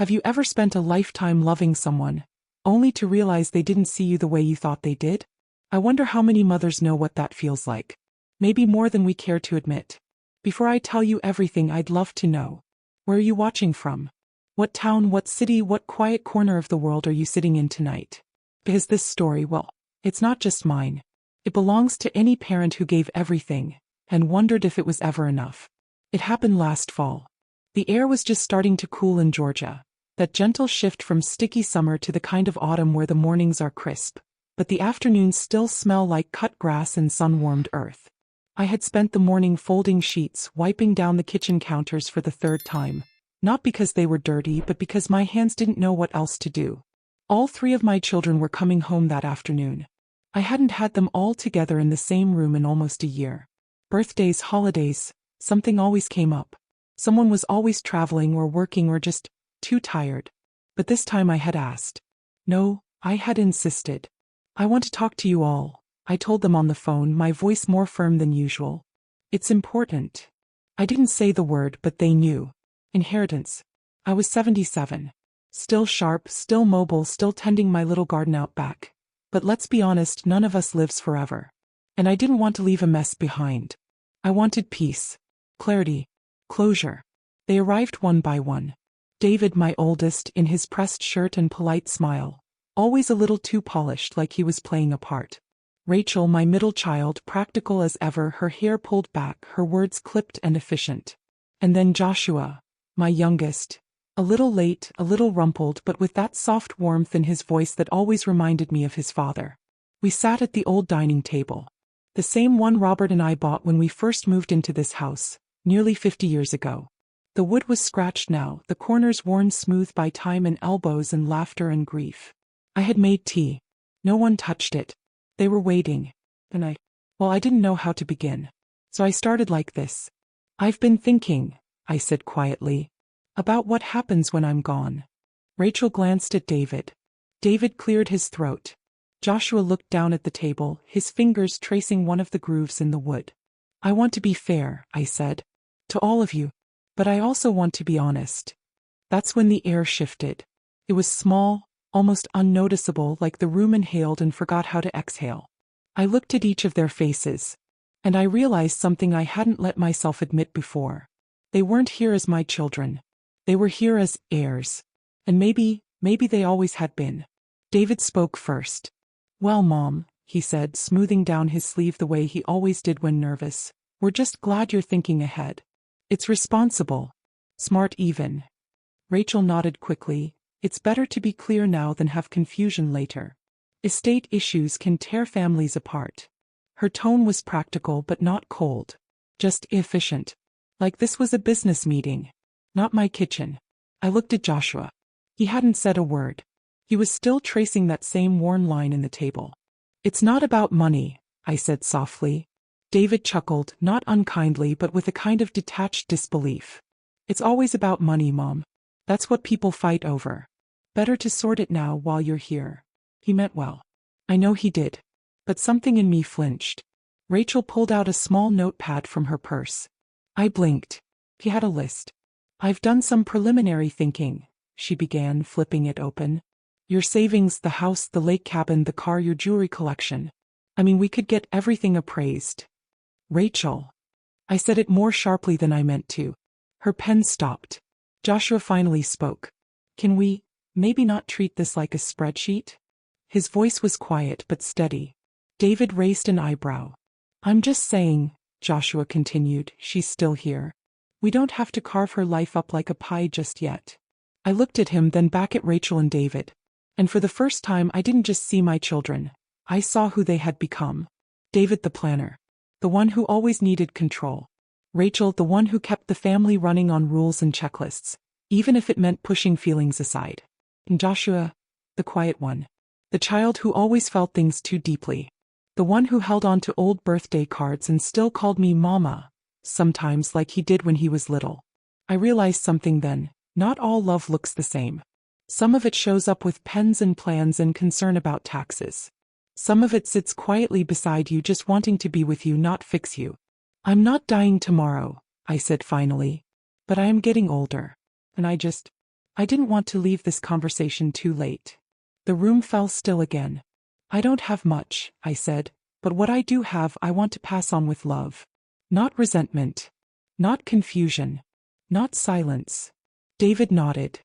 Have you ever spent a lifetime loving someone, only to realize they didn't see you the way you thought they did? I wonder how many mothers know what that feels like. Maybe more than we care to admit. Before I tell you everything, I'd love to know. Where are you watching from? What town, what city, what quiet corner of the world are you sitting in tonight? Because this story, well, it's not just mine. It belongs to any parent who gave everything, and wondered if it was ever enough. It happened last fall. The air was just starting to cool in Georgia, that gentle shift from sticky summer to the kind of autumn where the mornings are crisp, but the afternoons still smell like cut grass and sun-warmed earth. I had spent the morning folding sheets, wiping down the kitchen counters for the third time, not because they were dirty but because my hands didn't know what else to do. All three of my children were coming home that afternoon. I hadn't had them all together in the same room in almost a year. Birthdays, holidays, something always came up. Someone was always traveling or working or just too tired. But this time I had asked. No, I had insisted. I want to talk to you all, I told them on the phone, my voice more firm than usual. It's important. I didn't say the word, but they knew. Inheritance. I was 77. Still sharp, still mobile, still tending my little garden out back. But let's be honest, none of us lives forever. And I didn't want to leave a mess behind. I wanted peace, clarity, closure. They arrived one by one. David, my oldest, in his pressed shirt and polite smile, always a little too polished, like he was playing a part. Rachel, my middle child, practical as ever, her hair pulled back, her words clipped and efficient. And then Joshua, my youngest, a little late, a little rumpled, but with that soft warmth in his voice that always reminded me of his father. We sat at the old dining table. The same one Robert and I bought when we first moved into this house, nearly 50 years ago. The wood was scratched now, the corners worn smooth by time and elbows and laughter and grief. I had made tea. No one touched it. They were waiting. And I didn't know how to begin. So I started like this. I've been thinking, I said quietly, about what happens when I'm gone. Rachel glanced at David. David cleared his throat. Joshua looked down at the table, his fingers tracing one of the grooves in the wood. I want to be fair, I said, to all of you, but I also want to be honest. That's when the air shifted. It was small, almost unnoticeable, like the room inhaled and forgot how to exhale. I looked at each of their faces, and I realized something I hadn't let myself admit before. They weren't here as my children. They were here as heirs. And maybe they always had been. David spoke first. Well, Mom, he said, smoothing down his sleeve the way he always did when nervous, we're just glad you're thinking ahead. It's responsible. Smart even. Rachel nodded quickly. It's better to be clear now than have confusion later. Estate issues can tear families apart. Her tone was practical but not cold. Just efficient. Like this was a business meeting. Not my kitchen. I looked at Joshua. He hadn't said a word. He was still tracing that same worn line in the table. It's not about money, I said softly. David chuckled, not unkindly but with a kind of detached disbelief. It's always about money, Mom. That's what people fight over. Better to sort it now while you're here. He meant well. I know he did. But something in me flinched. Rachel pulled out a small notepad from her purse. I blinked. He had a list. I've done some preliminary thinking, she began, flipping it open. Your savings, the house, the lake cabin, the car, your jewelry collection. I mean, we could get everything appraised. Rachel. I said it more sharply than I meant to. Her pen stopped. Joshua finally spoke. Can we, maybe not treat this like a spreadsheet? His voice was quiet but steady. David raised an eyebrow. I'm just saying, Joshua continued, she's still here. We don't have to carve her life up like a pie just yet. I looked at him, then back at Rachel and David. And for the first time I didn't just see my children. I saw who they had become. David the planner. The one who always needed control. Rachel the one who kept the family running on rules and checklists, even if it meant pushing feelings aside. And Joshua, the quiet one. The child who always felt things too deeply. The one who held on to old birthday cards and still called me Mama, sometimes like he did when he was little. I realized something then. Not all love looks the same. Some of it shows up with pens and plans and concern about taxes. Some of it sits quietly beside you, just wanting to be with you, not fix you. I'm not dying tomorrow, I said finally. But I am getting older. And I I didn't want to leave this conversation too late. The room fell still again. I don't have much, I said, but what I do have I want to pass on with love. Not resentment. Not confusion. Not silence. David nodded.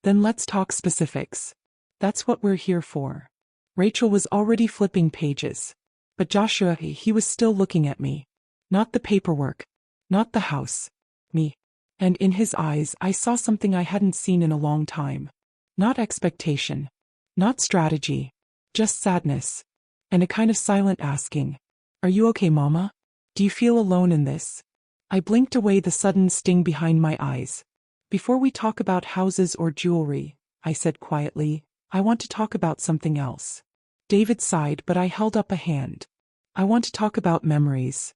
Then let's talk specifics. That's what we're here for. Rachel was already flipping pages. But Joshua, he was still looking at me. Not the paperwork. Not the house. Me. And in his eyes I saw something I hadn't seen in a long time. Not expectation. Not strategy. Just sadness. And a kind of silent asking. Are you okay, Mama? Do you feel alone in this? I blinked away the sudden sting behind my eyes. Before we talk about houses or jewelry, I said quietly, I want to talk about something else. David sighed, but I held up a hand. I want to talk about memories.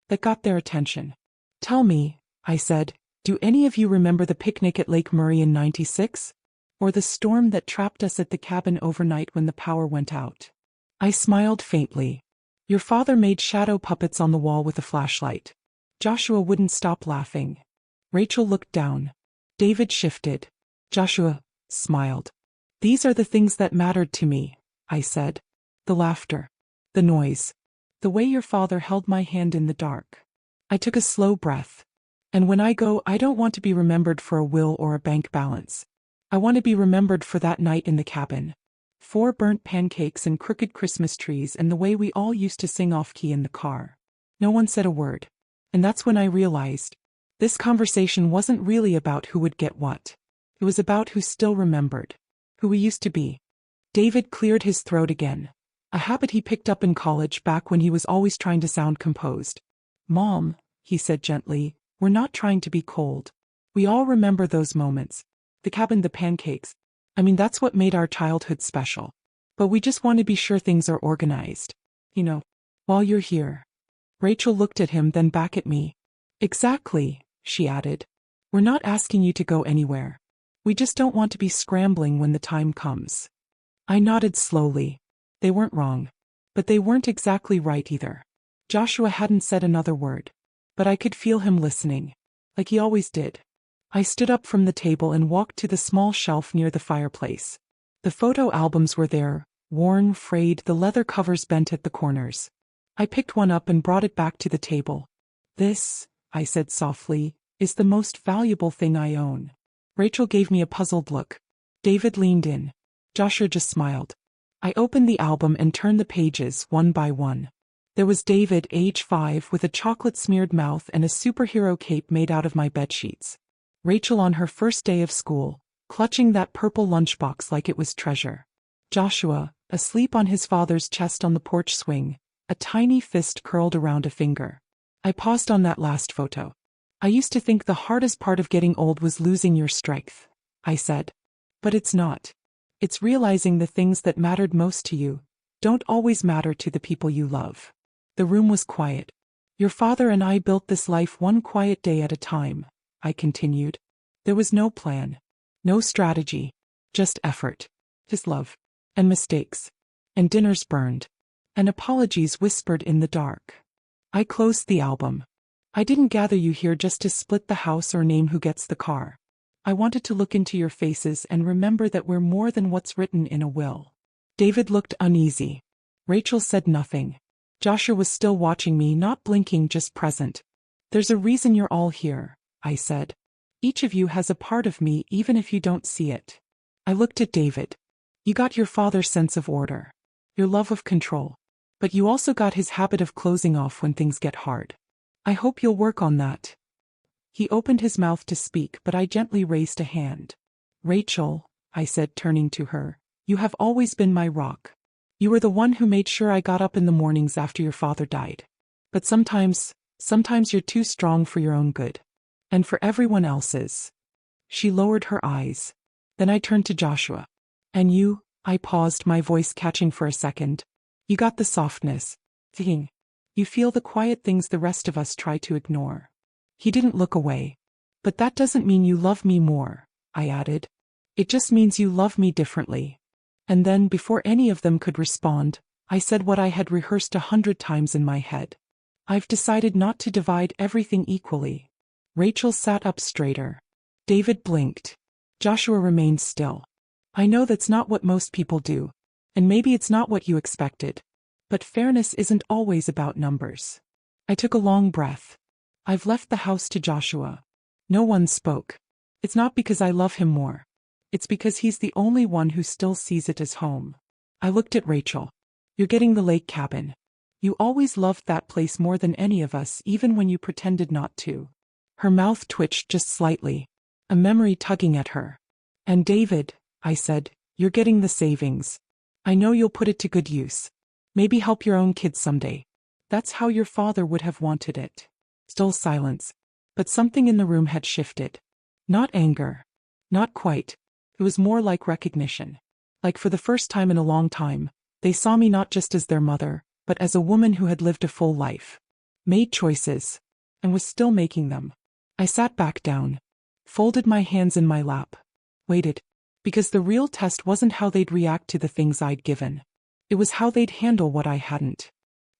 That got their attention. Tell me, I said, do any of you remember the picnic at Lake Murray in '96? Or the storm that trapped us at the cabin overnight when the power went out? I smiled faintly. Your father made shadow puppets on the wall with a flashlight. Joshua wouldn't stop laughing. Rachel looked down. David shifted. Joshua smiled. These are the things that mattered to me, I said. The laughter. The noise. The way your father held my hand in the dark. I took a slow breath. And when I go, I don't want to be remembered for a will or a bank balance. I want to be remembered for that night in the cabin. 4 burnt pancakes and crooked Christmas trees and the way we all used to sing off-key in the car. No one said a word. And that's when I realized. This conversation wasn't really about who would get what. It was about who still remembered. Who we used to be. David cleared his throat again. A habit he picked up in college back when he was always trying to sound composed. Mom, he said gently, we're not trying to be cold. We all remember those moments. The cabin, the pancakes. I mean, that's what made our childhood special. But we just want to be sure things are organized. You know, while you're here. Rachel looked at him, then back at me. Exactly, she added. We're not asking you to go anywhere. We just don't want to be scrambling when the time comes. I nodded slowly. They weren't wrong. But they weren't exactly right either. Joshua hadn't said another word. But I could feel him listening. Like he always did. I stood up from the table and walked to the small shelf near the fireplace. The photo albums were there, worn, frayed, the leather covers bent at the corners. I picked one up and brought it back to the table. This, I said softly, is the most valuable thing I own. Rachel gave me a puzzled look. David leaned in. Joshua just smiled. I opened the album and turned the pages one by one. There was David, age 5, with a chocolate-smeared mouth and a superhero cape made out of my bedsheets. Rachel on her first day of school, clutching that purple lunchbox like it was treasure. Joshua, asleep on his father's chest on the porch swing, a tiny fist curled around a finger. I paused on that last photo. I used to think the hardest part of getting old was losing your strength, I said. But it's not. It's realizing the things that mattered most to you don't always matter to the people you love. The room was quiet. Your father and I built this life one quiet day at a time, I continued. There was no plan. No strategy. Just effort. Just love. And mistakes. And dinners burned. And apologies whispered in the dark. I closed the album. I didn't gather you here just to split the house or name who gets the car. I wanted to look into your faces and remember that we're more than what's written in a will. David looked uneasy. Rachel said nothing. Joshua was still watching me, not blinking, just present. There's a reason you're all here, I said. Each of you has a part of me even if you don't see it. I looked at David. You got your father's sense of order. Your love of control. But you also got his habit of closing off when things get hard. I hope you'll work on that. He opened his mouth to speak, but I gently raised a hand. Rachel, I said, turning to her, you have always been my rock. You were the one who made sure I got up in the mornings after your father died. But sometimes you're too strong for your own good. And for everyone else's. She lowered her eyes. Then I turned to Joshua. And you, I paused, my voice catching for a second. You got the softness. Thing. You feel the quiet things the rest of us try to ignore. He didn't look away. But that doesn't mean you love me more, I added. It just means you love me differently. And then, before any of them could respond, I said what I had rehearsed 100 times in my head. I've decided not to divide everything equally. Rachel sat up straighter. David blinked. Joshua remained still. I know that's not what most people do. And maybe it's not what you expected. But fairness isn't always about numbers. I took a long breath. I've left the house to Joshua. No one spoke. It's not because I love him more. It's because he's the only one who still sees it as home. I looked at Rachel. You're getting the lake cabin. You always loved that place more than any of us, even when you pretended not to. Her mouth twitched just slightly, a memory tugging at her. And David, I said, you're getting the savings. I know you'll put it to good use. Maybe help your own kids someday. That's how your father would have wanted it. Still silence. But something in the room had shifted. Not anger. Not quite. It was more like recognition. Like for the first time in a long time, they saw me not just as their mother, but as a woman who had lived a full life. Made choices. And was still making them. I sat back down. Folded my hands in my lap. Waited. Because the real test wasn't how they'd react to the things I'd given. It was how they'd handle what I hadn't.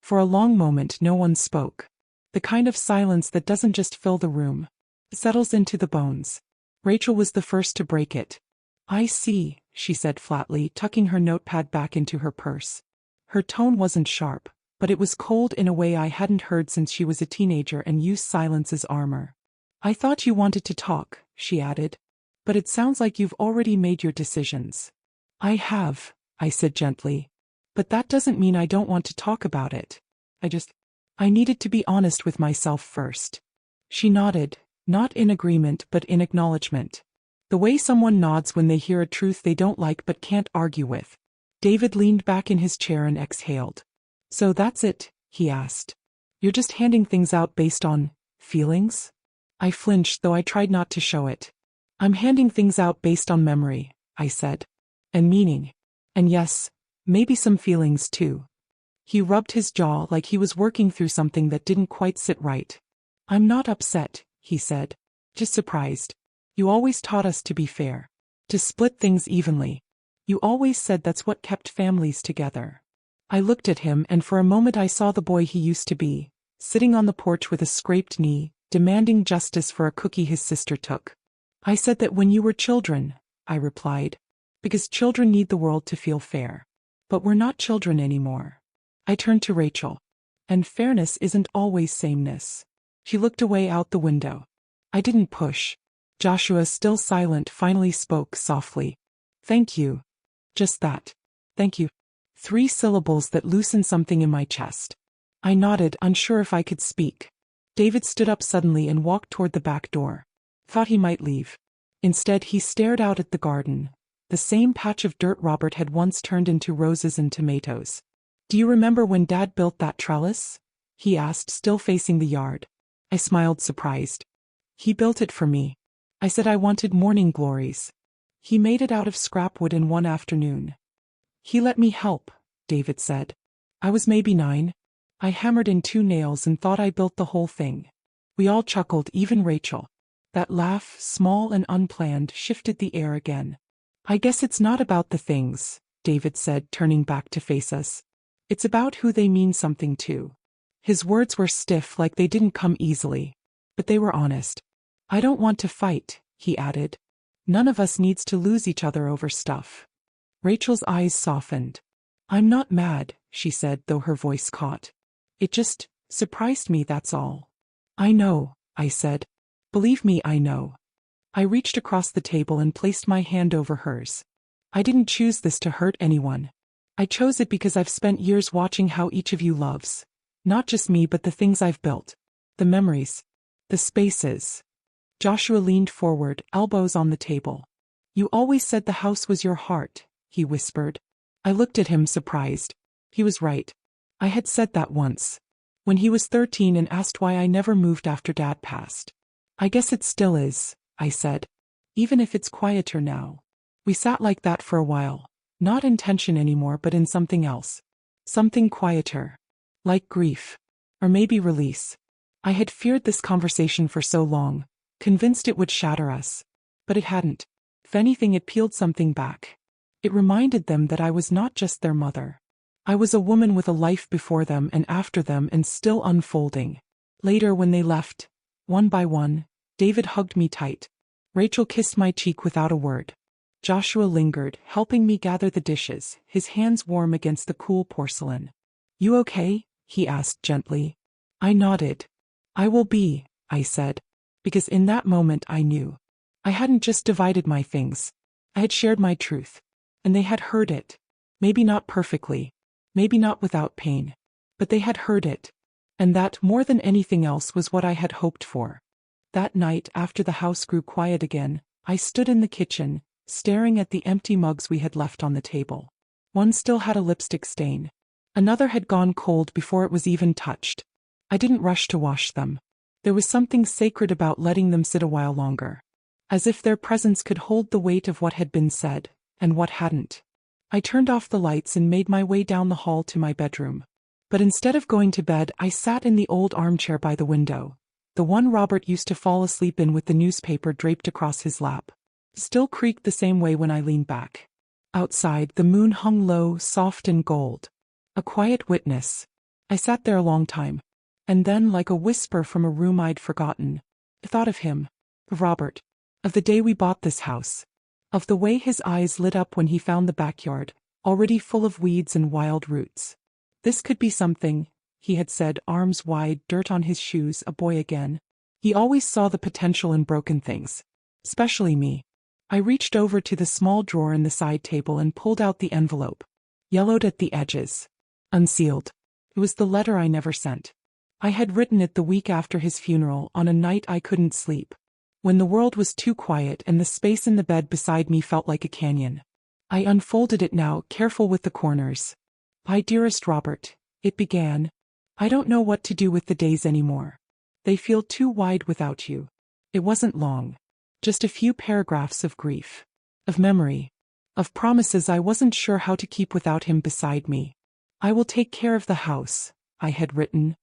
For a long moment no one spoke. The kind of silence that doesn't just fill the room. It settles into the bones. Rachel was the first to break it. I see, she said flatly, tucking her notepad back into her purse. Her tone wasn't sharp, but it was cold in a way I hadn't heard since she was a teenager and used silence as armor. I thought you wanted to talk, she added. But it sounds like you've already made your decisions. I have, I said gently. But that doesn't mean I don't want to talk about it. I needed to be honest with myself first. She nodded, not in agreement but in acknowledgement. The way someone nods when they hear a truth they don't like but can't argue with. David leaned back in his chair and exhaled. So that's it, he asked. You're just handing things out based on feelings? I flinched, though I tried not to show it. I'm handing things out based on memory, I said. And meaning. And yes, maybe some feelings too. He rubbed his jaw like he was working through something that didn't quite sit right. I'm not upset, he said. Just surprised. You always taught us to be fair. To split things evenly. You always said that's what kept families together. I looked at him and for a moment I saw the boy he used to be, sitting on the porch with a scraped knee, demanding justice for a cookie his sister took. I said that when you were children, I replied. Because children need the world to feel fair. But we're not children anymore. I turned to Rachel. And fairness isn't always sameness. She looked away out the window. I didn't push. Joshua, still silent, finally spoke softly. Thank you. Just that. Thank you. 3 syllables that loosened something in my chest. I nodded, unsure if I could speak. David stood up suddenly and walked toward the back door. Thought he might leave. Instead, he stared out at the garden, the same patch of dirt Robert had once turned into roses and tomatoes. Do you remember when Dad built that trellis? He asked, still facing the yard. I smiled, surprised. He built it for me. I said I wanted morning glories. He made it out of scrap wood in one afternoon. He let me help, David said. I was maybe 9. I hammered in 2 nails and thought I built the whole thing. We all chuckled, even Rachel. That laugh, small and unplanned, shifted the air again. I guess it's not about the things, David said, turning back to face us. It's about who they mean something to. His words were stiff, like they didn't come easily. But they were honest. I don't want to fight, he added. None of us needs to lose each other over stuff. Rachel's eyes softened. I'm not mad, she said, though her voice caught. It just surprised me, that's all. I know, I said. Believe me, I know. I reached across the table and placed my hand over hers. I didn't choose this to hurt anyone. I chose it because I've spent years watching how each of you loves. Not just me, but the things I've built. The memories. The spaces. Joshua leaned forward, elbows on the table. You always said the house was your heart, he whispered. I looked at him, surprised. He was right. I had said that once. When he was 13 and asked why I never moved after Dad passed. I guess it still is, I said. Even if it's quieter now. We sat like that for a while. Not in tension anymore, but in something else. Something quieter. Like grief. Or maybe release. I had feared this conversation for so long, convinced it would shatter us. But it hadn't. If anything, it peeled something back. It reminded them that I was not just their mother. I was a woman with a life before them and after them and still unfolding. Later, when they left, one by one, David hugged me tight. Rachel kissed my cheek without a word. Joshua lingered, helping me gather the dishes, his hands warm against the cool porcelain. "You okay?" he asked gently. I nodded. "I will be," I said, because in that moment I knew. I hadn't just divided my things. I had shared my truth. And they had heard it. Maybe not perfectly. Maybe not without pain. But they had heard it. And that, more than anything else, was what I had hoped for. That night, after the house grew quiet again, I stood in the kitchen, staring at the empty mugs we had left on the table. One still had a lipstick stain. Another had gone cold before it was even touched. I didn't rush to wash them. There was something sacred about letting them sit a while longer. As if their presence could hold the weight of what had been said, and what hadn't. I turned off the lights and made my way down the hall to my bedroom. But instead of going to bed, I sat in the old armchair by the window. The one Robert used to fall asleep in with the newspaper draped across his lap. Still creaked the same way when I leaned back. Outside, the moon hung low, soft and gold. A quiet witness. I sat there a long time. And then, like a whisper from a room I'd forgotten, I thought of him. Of Robert. Of the day we bought this house. Of the way his eyes lit up when he found the backyard, already full of weeds and wild roots. This could be something, he had said, arms wide, dirt on his shoes, a boy again. He always saw the potential in broken things. Especially me. I reached over to the small drawer in the side table and pulled out the envelope. Yellowed at the edges. Unsealed. It was the letter I never sent. I had written it the week after his funeral, on a night I couldn't sleep. When the world was too quiet and the space in the bed beside me felt like a canyon. I unfolded it now, careful with the corners. "My dearest Robert," it began. "I don't know what to do with the days anymore. They feel too wide without you." It wasn't long. Just a few paragraphs of grief. Of memory. Of promises I wasn't sure how to keep without him beside me. "I will take care of the house," I had written.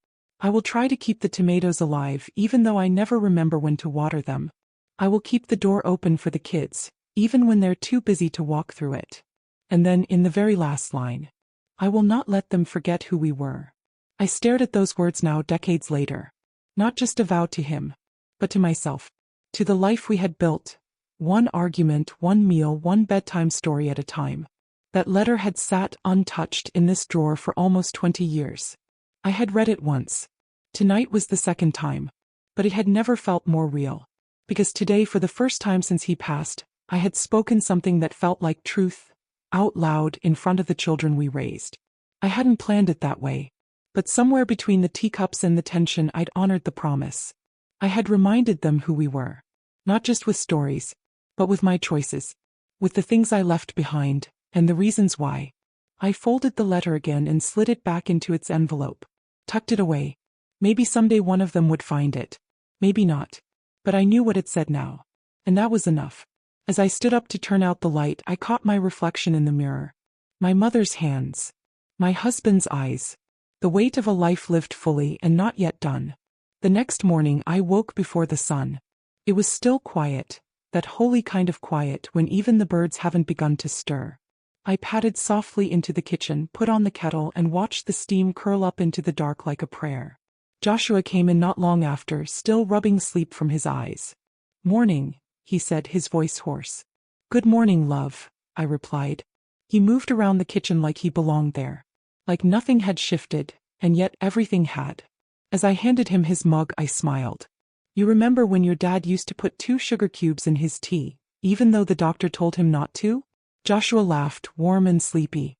"I will try to keep the tomatoes alive even though I never remember when to water them. I will keep the door open for the kids, even when they're too busy to walk through it." And then in the very last line, "I will not let them forget who we were." I stared at those words now, decades later. Not just a vow to him, but to myself. To the life we had built. One argument, one meal, one bedtime story at a time. That letter had sat untouched in this drawer for almost 20 years. I had read it once. Tonight was the second time. But it had never felt more real. Because today, for the first time since he passed, I had spoken something that felt like truth, out loud in front of the children we raised. I hadn't planned it that way. But somewhere between the teacups and the tension, I'd honored the promise. I had reminded them who we were. Not just with stories, but with my choices. With the things I left behind, and the reasons why. I folded the letter again and slid it back into its envelope. Tucked it away. Maybe someday one of them would find it. Maybe not. But I knew what it said now. And that was enough. As I stood up to turn out the light, I caught my reflection in the mirror. My mother's hands. My husband's eyes. The weight of a life lived fully and not yet done. The next morning I woke before the sun. It was still quiet, that holy kind of quiet when even the birds haven't begun to stir. I padded softly into the kitchen, put on the kettle, and watched the steam curl up into the dark like a prayer. Joshua came in not long after, still rubbing sleep from his eyes. "Morning," he said, his voice hoarse. "Good morning, love," I replied. He moved around the kitchen like he belonged there. Like nothing had shifted, and yet everything had. As I handed him his mug, I smiled. "You remember when your dad used to put 2 sugar cubes in his tea, even though the doctor told him not to?" Joshua laughed, warm and sleepy.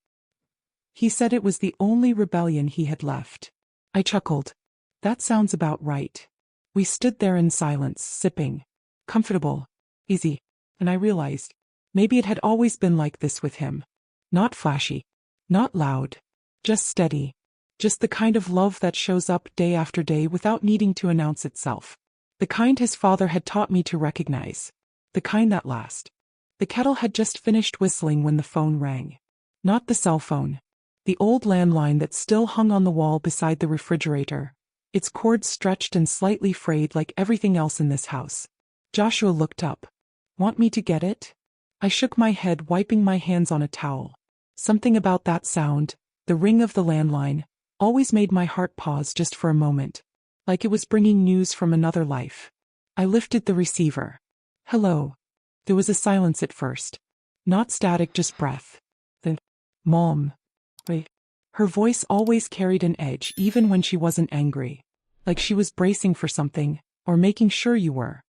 He said it was the only rebellion he had left. I chuckled. That sounds about right. We stood there in silence, sipping. Comfortable. Easy. And I realized, maybe it had always been like this with him. Not flashy. Not loud. Just steady. Just the kind of love that shows up day after day without needing to announce itself. The kind his father had taught me to recognize. The kind that lasts. The kettle had just finished whistling when the phone rang. Not the cell phone. The old landline that still hung on the wall beside the refrigerator. Its cord stretched and slightly frayed like everything else in this house. Joshua looked up. "Want me to get it?" I shook my head, wiping my hands on a towel. Something about that sound, the ring of the landline, always made my heart pause just for a moment. Like it was bringing news from another life. I lifted the receiver. Hello. There was a silence at first. Not static, just breath. Then, Mom. Wait. Her voice always carried an edge even when she wasn't angry. Like she was bracing for something, or making sure you were.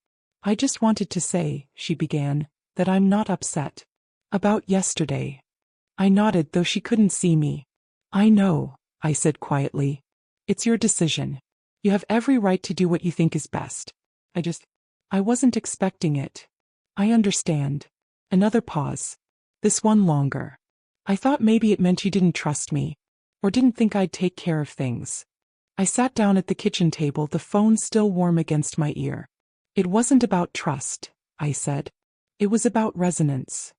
I just wanted to say, she began, that I'm not upset. About yesterday. I nodded, though she couldn't see me. I know, I said quietly. It's your decision. You have every right to do what you think is best. I wasn't expecting it. I understand. Another pause. This one longer. I thought maybe it meant you didn't trust me, or didn't think I'd take care of things. I sat down at the kitchen table, the phone still warm against my ear. It wasn't about trust, I said. It was about resonance.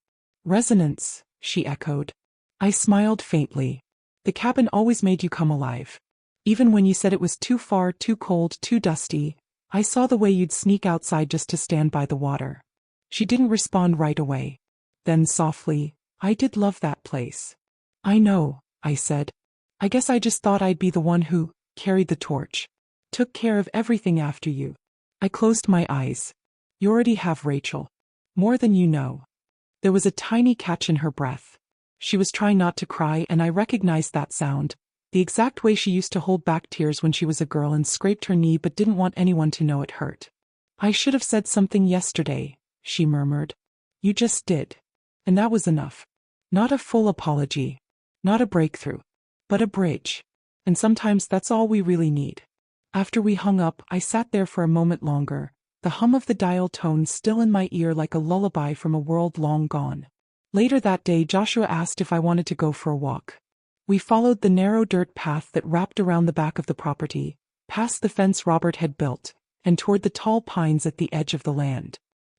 Resonance, she echoed. I smiled faintly. The cabin always made you come alive. Even when you said it was too far, too cold, too dusty, I saw the way you'd sneak outside just to stand by the water. She didn't respond right away. Then softly, I did love that place. I know, I said. I guess I just thought I'd be the one who carried the torch. Took care of everything after you. I closed my eyes. You already have, Rachel. More than you know. There was a tiny catch in her breath. She was trying not to cry, and I recognized that sound, the exact way she used to hold back tears when she was a girl and scraped her knee but didn't want anyone to know it hurt. I should have said something yesterday, she murmured. You just did. And that was enough. Not a full apology. Not a breakthrough. But a bridge. And sometimes that's all we really need. After we hung up, I sat there for a moment longer, the hum of the dial tone still in my ear like a lullaby from a world long gone. Later that day, Joshua asked if I wanted to go for a walk. We followed the narrow dirt path that wrapped around the back of the property, past the fence Robert had built, and toward the tall pines at the edge of the land.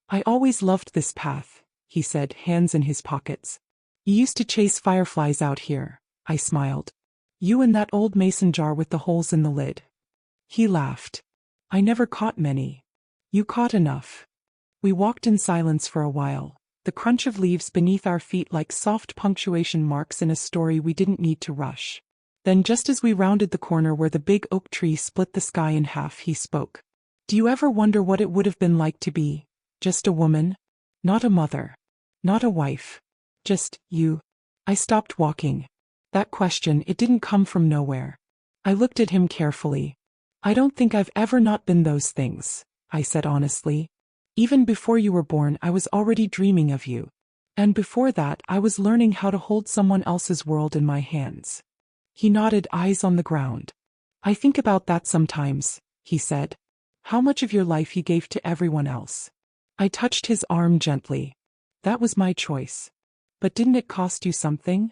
I always loved this path, he said, hands in his pockets. You used to chase fireflies out here, I smiled. You and that old mason jar with the holes in the lid. He laughed. I never caught many. You caught enough. We walked in silence for a while, the crunch of leaves beneath our feet like soft punctuation marks in a story we didn't need to rush. Then just as we rounded the corner where the big oak tree split the sky in half, he spoke. Do you ever wonder what it would have been like to be just a woman? Not a mother. Not a wife. Just you. I stopped walking. That question, it didn't come from nowhere. I looked at him carefully. I don't think I've ever not been those things, I said honestly. Even before you were born, I was already dreaming of you. And before that, I was learning how to hold someone else's world in my hands. He nodded, eyes on the ground. I think about that sometimes, he said. How much of your life you gave to everyone else. I touched his arm gently. That was my choice. But didn't it cost you something?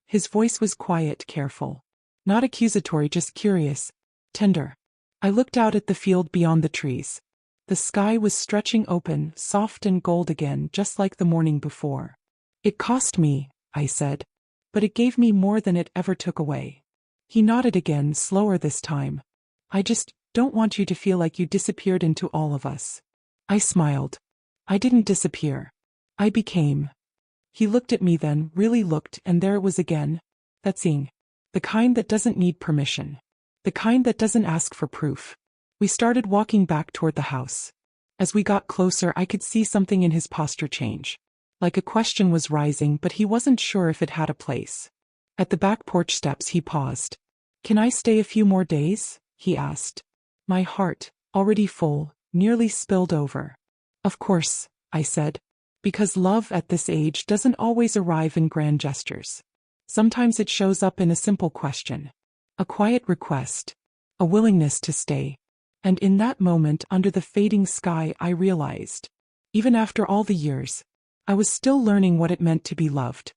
His voice was quiet, careful. Not accusatory, just curious, tender. I looked out at the field beyond the trees. The sky was stretching open, soft and gold again, just like the morning before. It cost me, I said. But it gave me more than it ever took away. He nodded again, slower this time. I just don't want you to feel like you disappeared into all of us. I smiled. I didn't disappear. I became. He looked at me then, really looked, and there it was again. That seeing. The kind that doesn't need permission. The kind that doesn't ask for proof. We started walking back toward the house. As we got closer, I could see something in his posture change. Like a question was rising, but he wasn't sure if it had a place. At the back porch steps, he paused. Can I stay a few more days? He asked. My heart, already full, nearly spilled over. Of course, I said. Because love at this age doesn't always arrive in grand gestures. Sometimes it shows up in a simple question. A quiet request. A willingness to stay. And in that moment, under the fading sky, I realized. Even after all the years, I was still learning what it meant to be loved.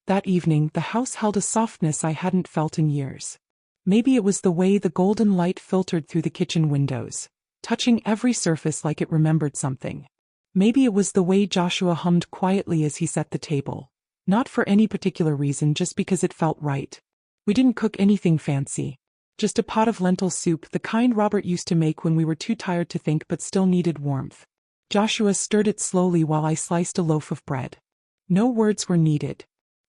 That evening, the house held a softness I hadn't felt in years. Maybe it was the way the golden light filtered through the kitchen windows, touching every surface like it remembered something. Maybe it was the way Joshua hummed quietly as he set the table. Not for any particular reason, just because it felt right. We didn't cook anything fancy. Just a pot of lentil soup, the kind Robert used to make when we were too tired to think but still needed warmth. Joshua stirred it slowly while I sliced a loaf of bread. No words were needed.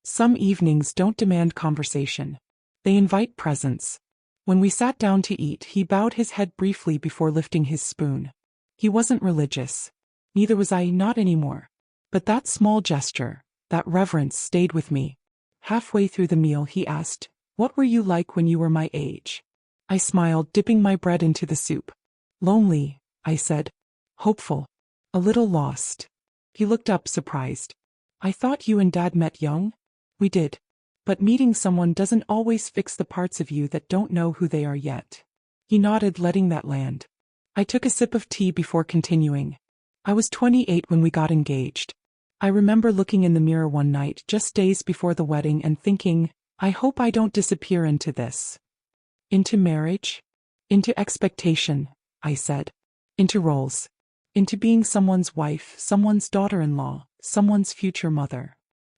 Some evenings don't demand conversation. They invite presence. When we sat down to eat, he bowed his head briefly before lifting his spoon. He wasn't religious. Neither was I, not anymore. But that small gesture, that reverence stayed with me. Halfway through the meal he asked, "What were you like when you were my age?" I smiled, dipping my bread into the soup. "Lonely," I said. "Hopeful. A little lost." He looked up, surprised. "I thought you and Dad met young?" "We did. But meeting someone doesn't always fix the parts of you that don't know who they are yet." He nodded, letting that land. I took a sip of tea before continuing. "I was 28 when we got engaged. I remember looking in the mirror one night just days before the wedding and thinking, I hope I don't disappear into this. Into marriage? Into expectation," I said. "Into roles. Into being someone's wife, someone's daughter-in-law, someone's future mother."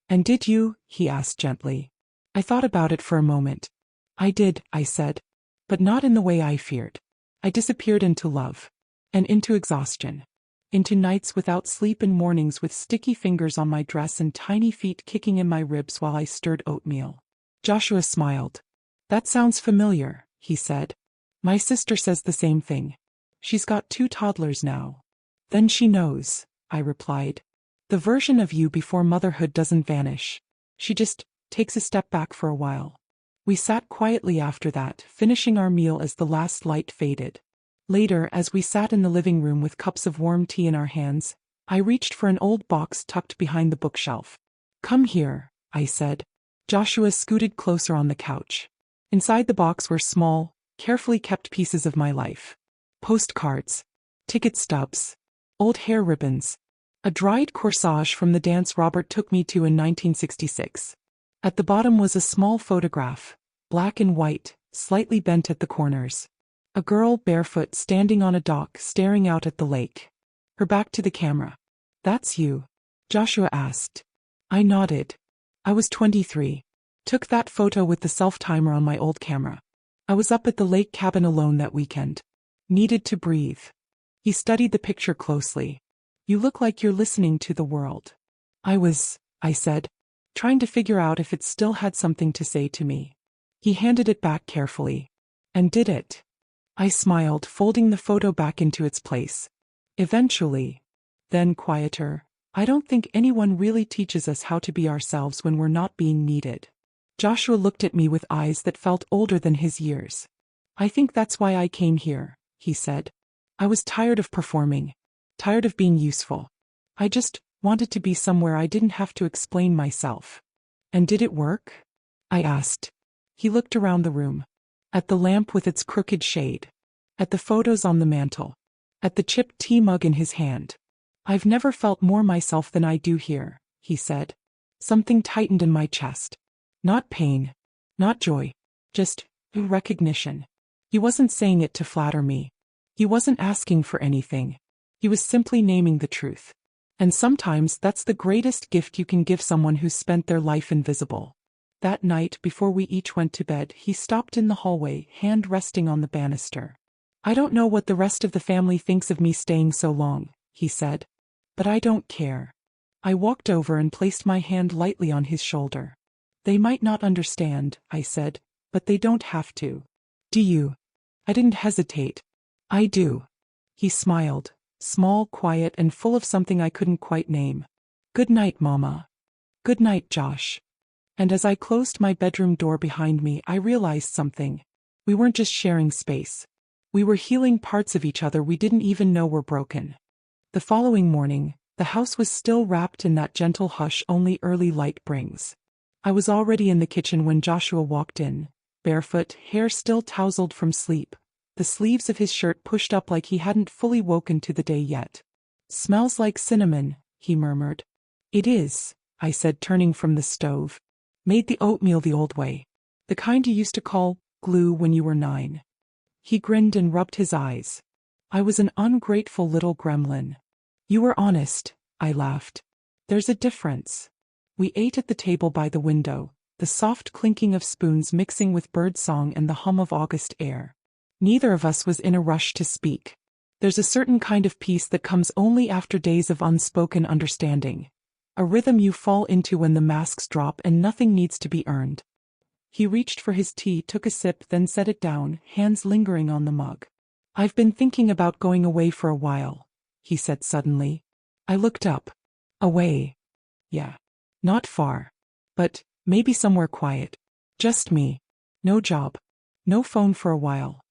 "And did you?" he asked gently. I thought about it for a moment. "I did," I said. "But not in the way I feared. I disappeared into love. And into exhaustion. Into nights without sleep and mornings with sticky fingers on my dress and tiny feet kicking in my ribs while I stirred oatmeal." Joshua smiled. "That sounds familiar," he said. "My sister says the same thing. She's got 2 toddlers now." "Then she knows," I replied. "The version of you before motherhood doesn't vanish. She just takes a step back for a while." We sat quietly after that, finishing our meal as the last light faded. Later, as we sat in the living room with cups of warm tea in our hands, I reached for an old box tucked behind the bookshelf. "Come here," I said. Joshua scooted closer on the couch. Inside the box were small, carefully kept pieces of my life. Postcards, ticket stubs, old hair ribbons, a dried corsage from the dance Robert took me to in 1966. At the bottom was a small photograph, black and white, slightly bent at the corners. A girl barefoot standing on a dock staring out at the lake. Her back to the camera. "That's you?" Joshua asked. I nodded. I was 23. Took that photo with the self-timer on my old camera. I was up at the lake cabin alone that weekend. Needed to breathe. He studied the picture closely. "You look like you're listening to the world." I said, trying to figure out if it still had something to say to me. He handed it back carefully. "And did it?" I smiled, folding the photo back into its place. "Eventually." Then quieter, "I don't think anyone really teaches us how to be ourselves when we're not being needed." Joshua looked at me with eyes that felt older than his years. "I think that's why I came here," he said. "I was tired of performing. Tired of being useful. I just wanted to be somewhere I didn't have to explain myself." "And did it work?" I asked. He looked around the room. At the lamp with its crooked shade. At the photos on the mantel. At the chipped tea mug in his hand. "I've never felt more myself than I do here," he said. Something tightened in my chest. Not pain. Not joy. Just recognition. He wasn't saying it to flatter me. He wasn't asking for anything. He was simply naming the truth. And sometimes that's the greatest gift you can give someone who's spent their life invisible. That night, before we each went to bed, he stopped in the hallway, hand resting on the banister. "I don't know what the rest of the family thinks of me staying so long," he said. "But I don't care." I walked over and placed my hand lightly on his shoulder. "They might not understand," I said, "but they don't have to." "Do you?" I didn't hesitate. "I do." He smiled, small, quiet, and full of something I couldn't quite name. "Good night, Mama." "Good night, Josh." And as I closed my bedroom door behind me, I realized something. We weren't just sharing space. We were healing parts of each other we didn't even know were broken. The following morning, the house was still wrapped in that gentle hush only early light brings. I was already in the kitchen when Joshua walked in, barefoot, hair still tousled from sleep, the sleeves of his shirt pushed up like he hadn't fully woken to the day yet. "Smells like cinnamon," he murmured. "It is," I said, turning from the stove. "Made the oatmeal the old way. The kind you used to call glue when you were 9. He grinned and rubbed his eyes. I was an ungrateful little gremlin. "You were honest," I laughed. "There's a difference." We ate at the table by the window, the soft clinking of spoons mixing with bird song and the hum of August air. Neither of us was in a rush to speak. There's a certain kind of peace that comes only after days of unspoken understanding. A rhythm you fall into when the masks drop and nothing needs to be earned. He reached for his tea, took a sip, then set it down, hands lingering on the mug. "I've been thinking about going away for a while," he said suddenly. I looked up. Away. Yeah. Not far. But maybe somewhere quiet. Just me. No job. No phone for a while.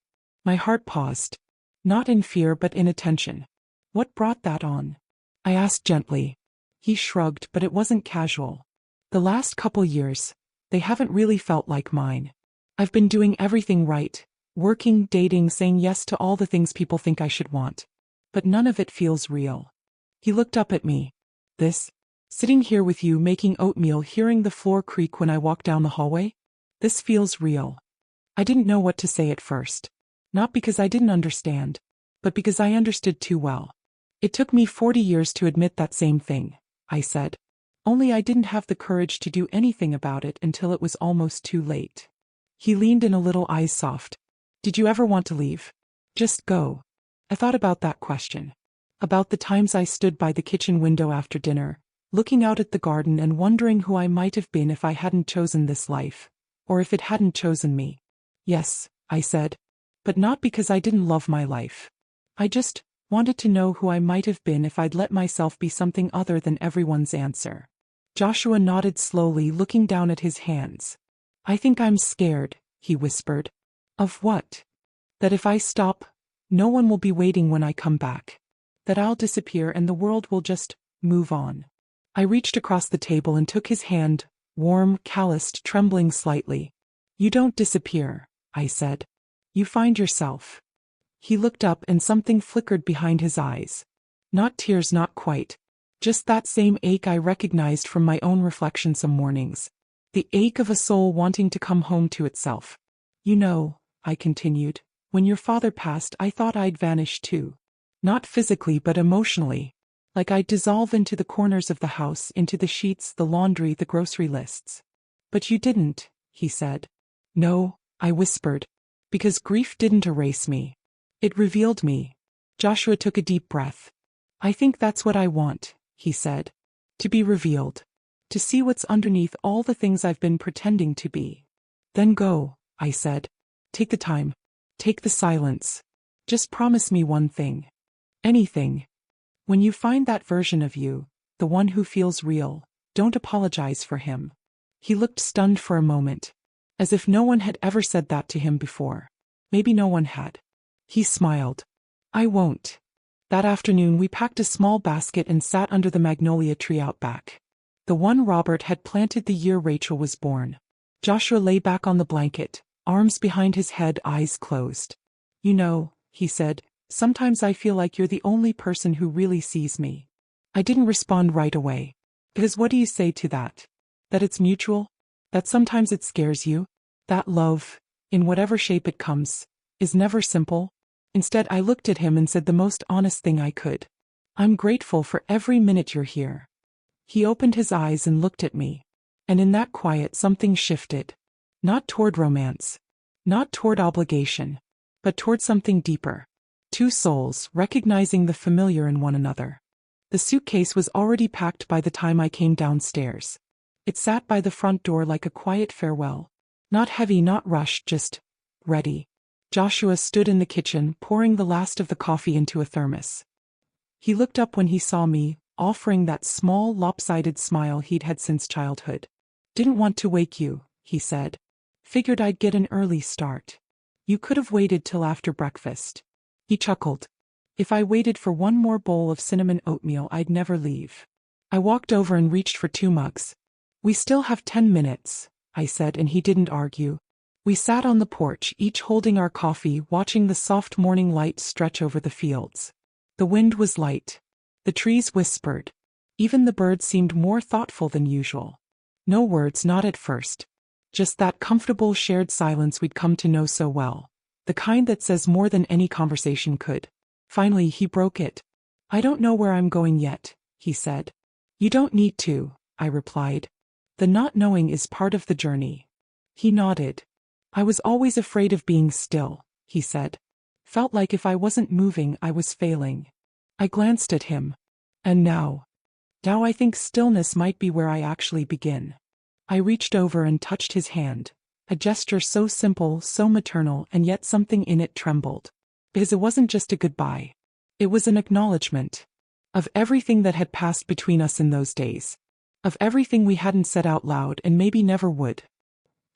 My heart paused. Not in fear but in attention. What brought that on? I asked gently. He shrugged, but it wasn't casual. The last couple years, they haven't really felt like mine. I've been doing everything right. Working, dating, saying yes to all the things people think I should want. But none of it feels real. He looked up at me. This? Sitting here with you making oatmeal, hearing the floor creak when I walk down the hallway? This feels real. I didn't know what to say at first. Not because I didn't understand, but because I understood too well. It took me 40 years to admit that same thing, I said. Only I didn't have the courage to do anything about it until it was almost too late. He leaned in a little, eyes soft. Did you ever want to leave? Just go. I thought about that question. About the times I stood by the kitchen window after dinner, looking out at the garden and wondering who I might have been if I hadn't chosen this life, or if it hadn't chosen me. Yes, I said. But not because I didn't love my life. I just wanted to know who I might have been if I'd let myself be something other than everyone's answer. Joshua nodded slowly, looking down at his hands. I think I'm scared, he whispered. Of what? That if I stop, no one will be waiting when I come back. That I'll disappear and the world will just move on. I reached across the table and took his hand, warm, calloused, trembling slightly. You don't disappear, I said. You find yourself. He looked up and something flickered behind his eyes. Not tears, not quite. Just that same ache I recognized from my own reflection some mornings. The ache of a soul wanting to come home to itself. You know, I continued, when your father passed I thought I'd vanish too. Not physically but emotionally. Like I'd dissolve into the corners of the house, into the sheets, the laundry, the grocery lists. But you didn't, he said. No, I whispered. Because grief didn't erase me. It revealed me. Joshua took a deep breath. I think that's what I want, he said. To be revealed. To see what's underneath all the things I've been pretending to be. Then go, I said. Take the time. Take the silence. Just promise me one thing. Anything. When you find that version of you, the one who feels real, don't apologize for him. He looked stunned for a moment. As if no one had ever said that to him before. Maybe no one had. He smiled. I won't. That afternoon we packed a small basket and sat under the magnolia tree out back. The one Robert had planted the year Rachel was born. Joshua lay back on the blanket, arms behind his head, eyes closed. You know, he said, sometimes I feel like you're the only person who really sees me. I didn't respond right away. Because what do you say to that? That it's mutual? That sometimes it scares you? That love, in whatever shape it comes, is never simple? Instead I looked at him and said the most honest thing I could. I'm grateful for every minute you're here. He opened his eyes and looked at me. And in that quiet something shifted. Not toward romance. Not toward obligation. But toward something deeper. Two souls recognizing the familiar in one another. The suitcase was already packed by the time I came downstairs. It sat by the front door like a quiet farewell. Not heavy, not rushed, just ready. Joshua stood in the kitchen, pouring the last of the coffee into a thermos. He looked up when he saw me, offering that small, lopsided smile he'd had since childhood. Didn't want to wake you, he said. Figured I'd get an early start. You could have waited till after breakfast. He chuckled. If I waited for one more bowl of cinnamon oatmeal, I'd never leave. I walked over and reached for 2 mugs. We still have 10 minutes, I said, and he didn't argue. We sat on the porch, each holding our coffee, watching the soft morning light stretch over the fields. The wind was light. The trees whispered. Even the birds seemed more thoughtful than usual. No words, not at first. Just that comfortable shared silence we'd come to know so well. The kind that says more than any conversation could. Finally, he broke it. I don't know where I'm going yet, he said. You don't need to, I replied. The not knowing is part of the journey. He nodded. I was always afraid of being still, he said. Felt like if I wasn't moving, I was failing. I glanced at him. And now I think stillness might be where I actually begin. I reached over and touched his hand. A gesture so simple, so maternal, and yet something in it trembled. Because it wasn't just a goodbye. It was an acknowledgement. Of everything that had passed between us in those days. Of everything we hadn't said out loud and maybe never would.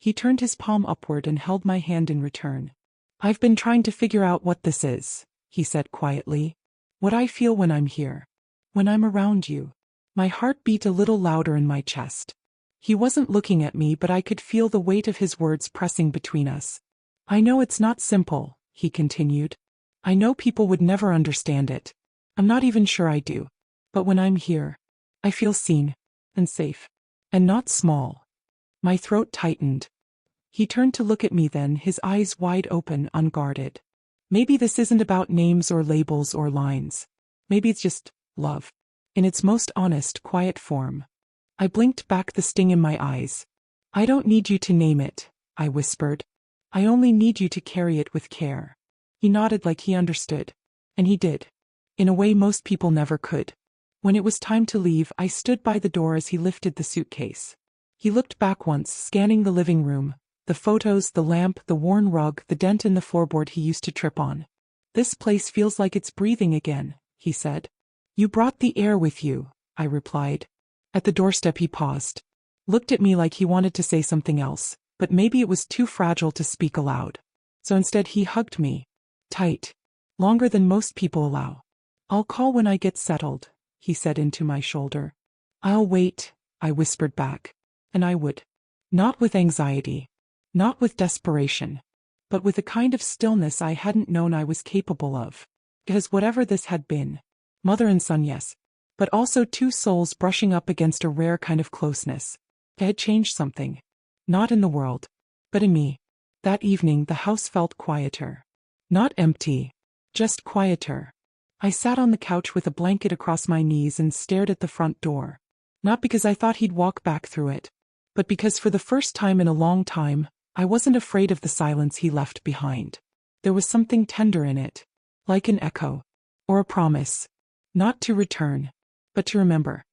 He turned his palm upward and held my hand in return. "I've been trying to figure out what this is," he said quietly. "What I feel when I'm here. When I'm around you." My heart beat a little louder in my chest. He wasn't looking at me, but I could feel the weight of his words pressing between us. "I know it's not simple," he continued. "I know people would never understand it. I'm not even sure I do. But when I'm here, I feel seen. And safe. And not small." My throat tightened. He turned to look at me then, his eyes wide open, unguarded. "Maybe this isn't about names or labels or lines. Maybe it's just love. In its most honest, quiet form." I blinked back, the sting in my eyes. "I don't need you to name it," I whispered. "I only need you to carry it with care." He nodded like he understood. And he did. In a way most people never could. When it was time to leave, I stood by the door as he lifted the suitcase. He looked back once, scanning the living room, the photos, the lamp, the worn rug, the dent in the floorboard he used to trip on. "This place feels like it's breathing again," he said. "You brought the air with you," I replied. At the doorstep he paused. Looked at me like he wanted to say something else, but maybe it was too fragile to speak aloud. So instead he hugged me. Tight. Longer than most people allow. "I'll call when I get settled," he said into my shoulder. "I'll wait," I whispered back. And I would. Not with anxiety. Not with desperation. But with a kind of stillness I hadn't known I was capable of. Because whatever this had been. Mother and son, yes. But also two souls brushing up against a rare kind of closeness. It had changed something. Not in the world. But in me. That evening the house felt quieter. Not empty. Just quieter. I sat on the couch with a blanket across my knees and stared at the front door. Not because I thought he'd walk back through it. But because for the first time in a long time, I wasn't afraid of the silence he left behind. There was something tender in it. Like an echo. Or a promise. Not to return. But to remember.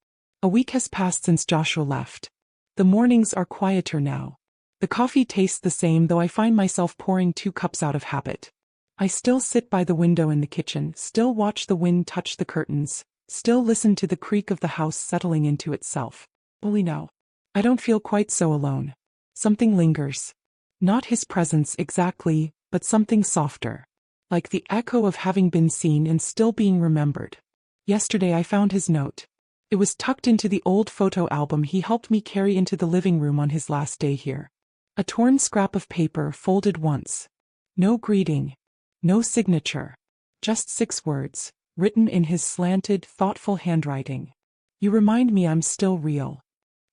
A week has passed since Joshua left. The mornings are quieter now. The coffee tastes the same, though I find myself pouring 2 cups out of habit. I still sit by the window in the kitchen, still watch the wind touch the curtains, still listen to the creak of the house settling into itself. Only now, I don't feel quite so alone. Something lingers. Not his presence exactly, but something softer. Like the echo of having been seen and still being remembered. Yesterday I found his note. It was tucked into the old photo album he helped me carry into the living room on his last day here. A torn scrap of paper folded once. No greeting. No signature. Just 6 words, written in his slanted, thoughtful handwriting. "You remind me I'm still real."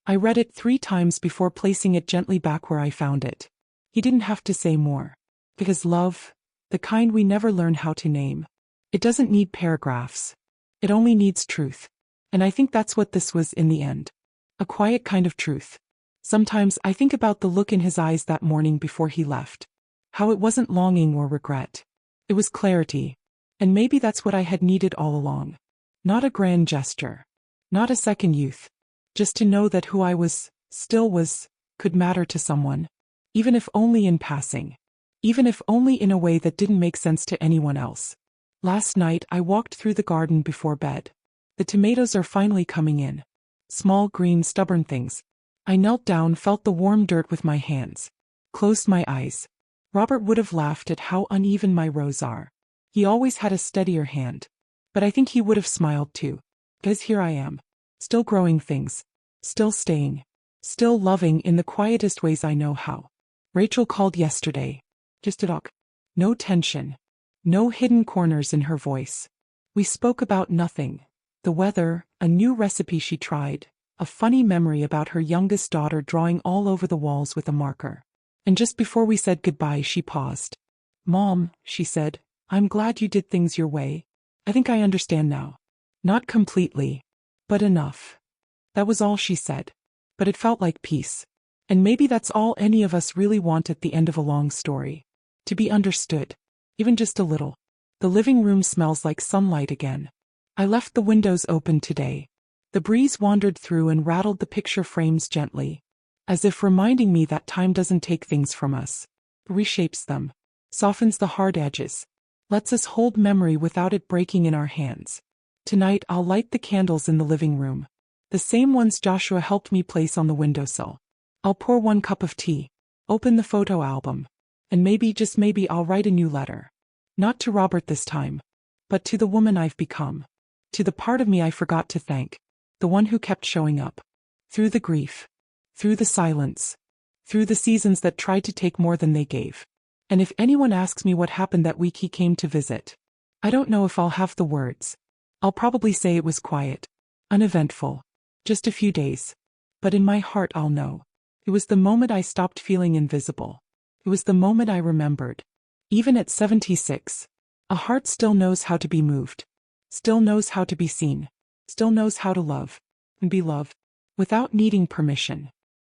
I read it 3 times before placing it gently back where I found it. He didn't have to say more. Because love, the kind we never learn how to name, it doesn't need paragraphs. It only needs truth. And I think that's what this was in the end. A quiet kind of truth. Sometimes I think about the look in his eyes that morning before he left. How it wasn't longing or regret. It was clarity. And maybe that's what I had needed all along. Not a grand gesture. Not a second youth. Just to know that who I was, still was, could matter to someone. Even if only in passing. Even if only in a way that didn't make sense to anyone else. Last night I walked through the garden before bed. The tomatoes are finally coming in. Small, green, stubborn things. I knelt down, felt the warm dirt with my hands. Closed my eyes. Robert would have laughed at how uneven my rows are. He always had a steadier hand. But I think he would have smiled too. Because here I am. Still growing things. Still staying. Still loving in the quietest ways I know how. Rachel called yesterday. Just a talk. No tension. No hidden corners in her voice. We spoke about nothing. The weather, a new recipe she tried, a funny memory about her youngest daughter drawing all over the walls with a marker. And just before we said goodbye, she paused. "Mom," she said, "I'm glad you did things your way. I think I understand now. Not completely, but enough." That was all she said. But it felt like peace. And maybe that's all any of us really want at the end of a long story. To be understood. Even just a little. The living room smells like sunlight again. I left the windows open today. The breeze wandered through and rattled the picture frames gently. As if reminding me that time doesn't take things from us. Reshapes them. Softens the hard edges. Lets us hold memory without it breaking in our hands. Tonight I'll light the candles in the living room. The same ones Joshua helped me place on the windowsill. I'll pour 1 cup of tea, open the photo album, and maybe, just maybe, I'll write a new letter. Not to Robert this time, but to the woman I've become. To the part of me I forgot to thank. The one who kept showing up. Through the grief. Through the silence. Through the seasons that tried to take more than they gave. And if anyone asks me what happened that week he came to visit, I don't know if I'll have the words. I'll probably say it was quiet. Uneventful. Just a few days. But in my heart I'll know. It was the moment I stopped feeling invisible. It was the moment I remembered. Even at 76, a heart still knows how to be moved. Still knows how to be seen. Still knows how to love. And be loved. Without needing permission.